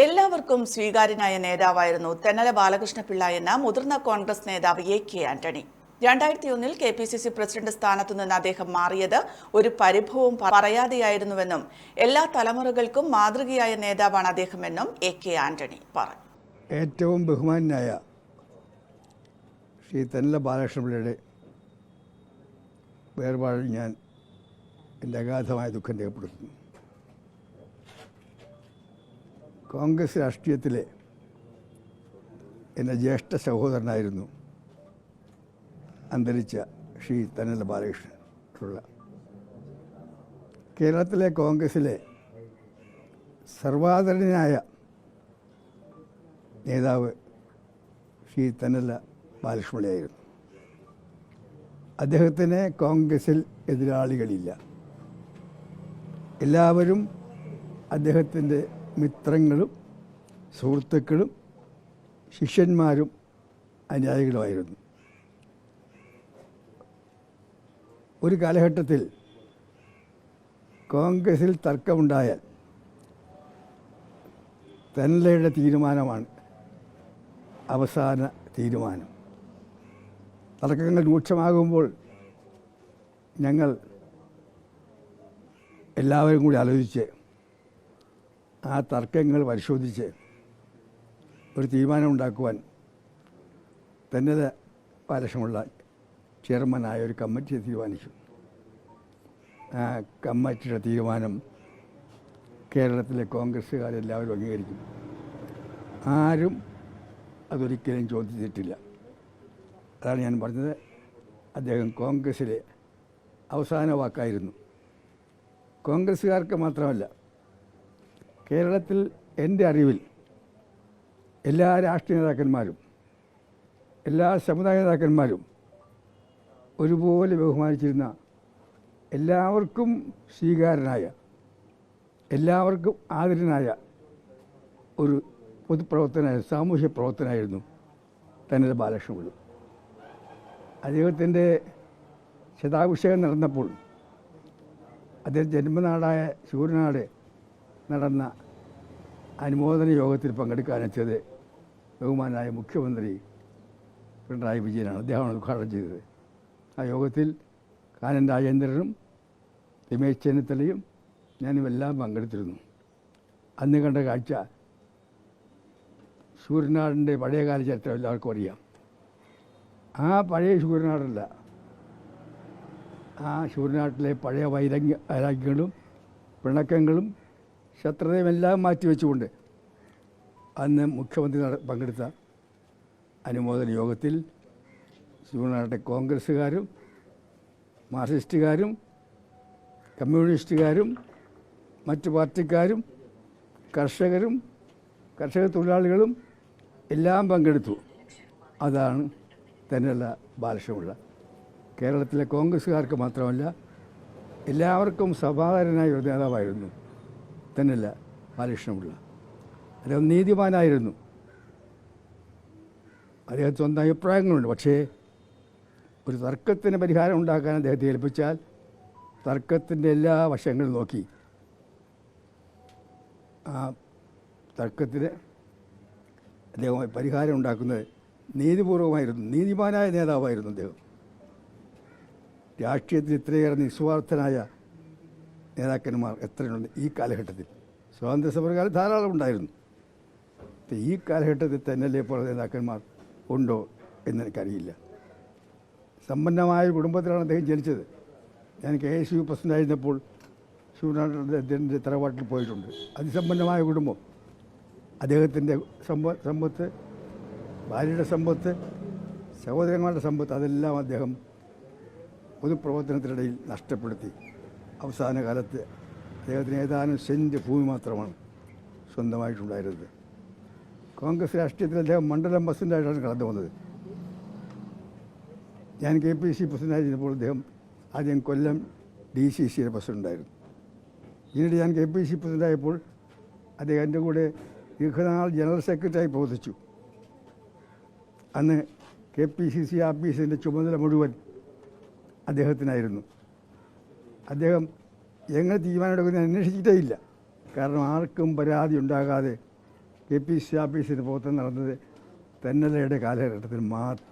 എല്ലാവർക്കും സ്വീകാര്യനായ നേതാവായിരുന്നു തെന്നല ബാലകൃഷ്ണപിള്ള എന്ന മുതിർന്ന കോൺഗ്രസ് നേതാവ് എ.കെ. ആന്റണി. 2001-ൽ കെ.പി.സി.സി പ്രസിഡന്റ് സ്ഥാനത്തു നിന്ന് അദ്ദേഹം മാറിയത് ഒരു പരിഭവവും പറയാതെയായിരുന്നുവെന്നും എല്ലാ തലമുറകൾക്കും മാതൃകയായ നേതാവാണ് അദ്ദേഹമെന്നും എ.കെ. ആന്റണി പറഞ്ഞു. ഏറ്റവും ബഹുമാനായ ശ്രീ തെന്നല ബാലകൃഷ്ണപിള്ളയുടെ വേർപാടിൽ ഞാൻ എൻ്റെ അഗാധമായ ദുഃഖം രേഖപ്പെടുത്തുന്നു. കോൺഗ്രസ് രാഷ്ട്രീയത്തിലെ എൻ്റെ ജ്യേഷ്ഠ സഹോദരനായിരുന്നു അന്തരിച്ച ശ്രീ തെന്നല ബാലകൃഷ്ണപിള്ള. കേരളത്തിലെ കോൺഗ്രസിലെ സർവാദരണീയനായ നേതാവ് ശ്രീ തെന്നല ബാലകൃഷ്ണപിള്ളയായിരുന്നു. അദ്ദേഹത്തിന് കോൺഗ്രസിൽ എതിരാളികളില്ല. എല്ലാവരും അദ്ദേഹത്തിൻ്റെ മിത്രങ്ങളും സുഹൃത്തുക്കളും ശിഷ്യന്മാരും അനുയായികളുമായിരുന്നു. ഒരു കാലഘട്ടത്തിൽ കോൺഗ്രസിൽ തർക്കമുണ്ടായാൽ തെന്നലയുടെ തീരുമാനമാണ് അവസാന തീരുമാനം. തർക്കങ്ങൾ രൂക്ഷമാകുമ്പോൾ ഞങ്ങൾ എല്ലാവരും കൂടി ആലോചിച്ച് ആ തർക്കങ്ങൾ പരിശോധിച്ച് ഒരു തീരുമാനമുണ്ടാക്കുവാൻ തെന്നല ബാലകൃഷ്ണപിള്ള ചെയർമാനായ ഒരു കമ്മിറ്റിയെ തീരുമാനിച്ചു. ആ കമ്മിറ്റിയുടെ തീരുമാനം കേരളത്തിലെ കോൺഗ്രസ്സുകാരെല്ലാവരും അംഗീകരിക്കും. ആരും അതൊരിക്കലും ചോദിച്ചിട്ടില്ല. അതാണ് ഞാൻ പറഞ്ഞത്. അദ്ദേഹം കോൺഗ്രസ്സിലെ അവസാന വാക്കായിരുന്നു. കോൺഗ്രസ്സുകാർക്ക് മാത്രമല്ല, കേരളത്തിൽ എൻ്റെ അറിവിൽ എല്ലാ രാഷ്ട്രീയ നേതാക്കന്മാരും എല്ലാ സമുദായ നേതാക്കന്മാരും ഒരുപോലെ ബഹുമാനിച്ചിരുന്ന, എല്ലാവർക്കും സ്വീകാര്യനായ, എല്ലാവർക്കും ആദരനായ ഒരു പൊതുപ്രവർത്തനായ സാമൂഹ്യ പ്രവർത്തനായിരുന്നു തെന്നല ബാലകൃഷ്ണപിള്ള. അദ്ദേഹത്തിൻ്റെ ശതാഭിഷേകം നടന്നപ്പോൾ അദ്ദേഹം ജന്മനാടായ ശൂരനാട് നടന്ന അനുമോദന യോഗത്തിൽ പങ്കെടുക്കാനെത്തിയത് ബഹുമാനായ മുഖ്യമന്ത്രി പിണറായി വിജയനാണ്. അദ്ദേഹമാണ് ഉദ്ഘാടനം ചെയ്തത്. ആ യോഗത്തിൽ കാനൻ രാജേന്ദ്രനും രമേശ് ചെന്നിത്തലയും ഞാനുമെല്ലാം പങ്കെടുത്തിരുന്നു. അന്ന് കണ്ട കാഴ്ച, ശൂരനാടിൻ്റെ പഴയകാല ചരിത്രം എല്ലാവർക്കും അറിയാം. ആ പഴയ ശൂരനാടല്ല, ആ ശൂരനാട്ടിലെ പഴയ വൈരാഗ്യങ്ങളും പിണക്കങ്ങളും ശത്രുതയുമെല്ലാം മാറ്റിവെച്ചുകൊണ്ട് അന്ന് മുഖ്യമന്ത്രി പങ്കെടുത്ത അനുമോദന യോഗത്തിൽ ശൂരനാട്ടെ കോൺഗ്രസ്സുകാരും മാർക്സിസ്റ്റുകാരും കമ്മ്യൂണിസ്റ്റുകാരും മറ്റു പാർട്ടിക്കാരും കർഷകരും കർഷക തൊഴിലാളികളും എല്ലാം പങ്കെടുത്തു. അതാണ് തെന്നല ബാലകൃഷ്ണപിള്ള. കേരളത്തിലെ കോൺഗ്രസ്സുകാർക്ക് മാത്രമല്ല, എല്ലാവർക്കും സമാധാനനായ ഒരു നേതാവായിരുന്നു തെന്നല ബാലകൃഷ്ണപിള്ള. അദ്ദേഹം നീതിമാനായിരുന്നു. അദ്ദേഹത്തിന് സ്വന്തം അഭിപ്രായങ്ങളുണ്ട്. പക്ഷേ ഒരു തർക്കത്തിന് പരിഹാരം ഉണ്ടാക്കാൻ അദ്ദേഹത്തെ ഏൽപ്പിച്ചാൽ തർക്കത്തിൻ്റെ എല്ലാ വശങ്ങളും നോക്കി ആ തർക്കത്തിന് അദ്ദേഹം പരിഹാരം ഉണ്ടാക്കുന്നത് നീതിപൂർവമായിരുന്നു. നീതിമാനായ നേതാവായിരുന്നു അദ്ദേഹം. രാഷ്ട്രീയത്തിൽ ഇത്രയേറെ നിസ്വാർത്ഥനായ നേതാക്കന്മാർ എത്രയുണ്ട് ഈ കാലഘട്ടത്തിൽ. സ്വാതന്ത്ര്യ സമരകാലം ധാരാളം ഉണ്ടായിരുന്നു. ഈ കാലഘട്ടത്തിൽ തെന്നലയെ പോലെ നേതാക്കന്മാർ ഉണ്ടോ എന്നെനിക്കറിയില്ല. സമ്പന്നമായ കുടുംബത്തിലാണ് അദ്ദേഹം ജനിച്ചത്. ഞാൻ KSU പ്രസിഡൻ്റായിരുന്നപ്പോൾ ശൂരനാട്ടിൻ്റെ തറവാട്ടിൽ പോയിട്ടുണ്ട്. അതിസമ്പന്നമായ കുടുംബം. അദ്ദേഹത്തിൻ്റെ സമ്പത്ത്, ഭാര്യയുടെ സമ്പത്ത്, സഹോദരന്മാരുടെ സമ്പത്ത്, അതെല്ലാം അദ്ദേഹം പൊതുപ്രവർത്തനത്തിനിടയിൽ നഷ്ടപ്പെടുത്തി. അവസാന കാലത്ത് അദ്ദേഹത്തിന് ഏതാനും സെൻറ്റ് ഭൂമി മാത്രമാണ് സ്വന്തമായിട്ടുണ്ടായിരുന്നത്. കോൺഗ്രസ് രാഷ്ട്രീയത്തിൽ അദ്ദേഹം മണ്ഡലം പ്രസിഡൻ്റായിട്ടാണ് കടന്നു വന്നത്. ഞാൻ KPC പ്രസിഡൻ്റായിരുന്നപ്പോൾ അദ്ദേഹം ആദ്യം കൊല്ലം DCCയുടെ പ്രസിഡൻ്റായിരുന്നു. പിന്നീട് ഞാൻ KPC പ്രസിഡൻ്റായപ്പോൾ അദ്ദേഹം എൻ്റെ കൂടെ ദീർഘനാൾ ജനറൽ സെക്രട്ടറിയായി പ്രവർത്തിച്ചു. അന്ന് KPCC ആഫീസിൻ്റെ ചുമതല മുഴുവൻ അദ്ദേഹത്തിനായിരുന്നു. അദ്ദേഹം എങ്ങനെ തീരുമാനമെടുക്കുന്നത് അന്വേഷിച്ചിട്ടേ ഇല്ല. കാരണം ആർക്കും പരാതി ഉണ്ടാകാതെ കെ പി സി ഓഫീസിന് പുറത്ത് നടന്നത് തെന്നലയുടെ കാലഘട്ടത്തിൽ മാത്രം.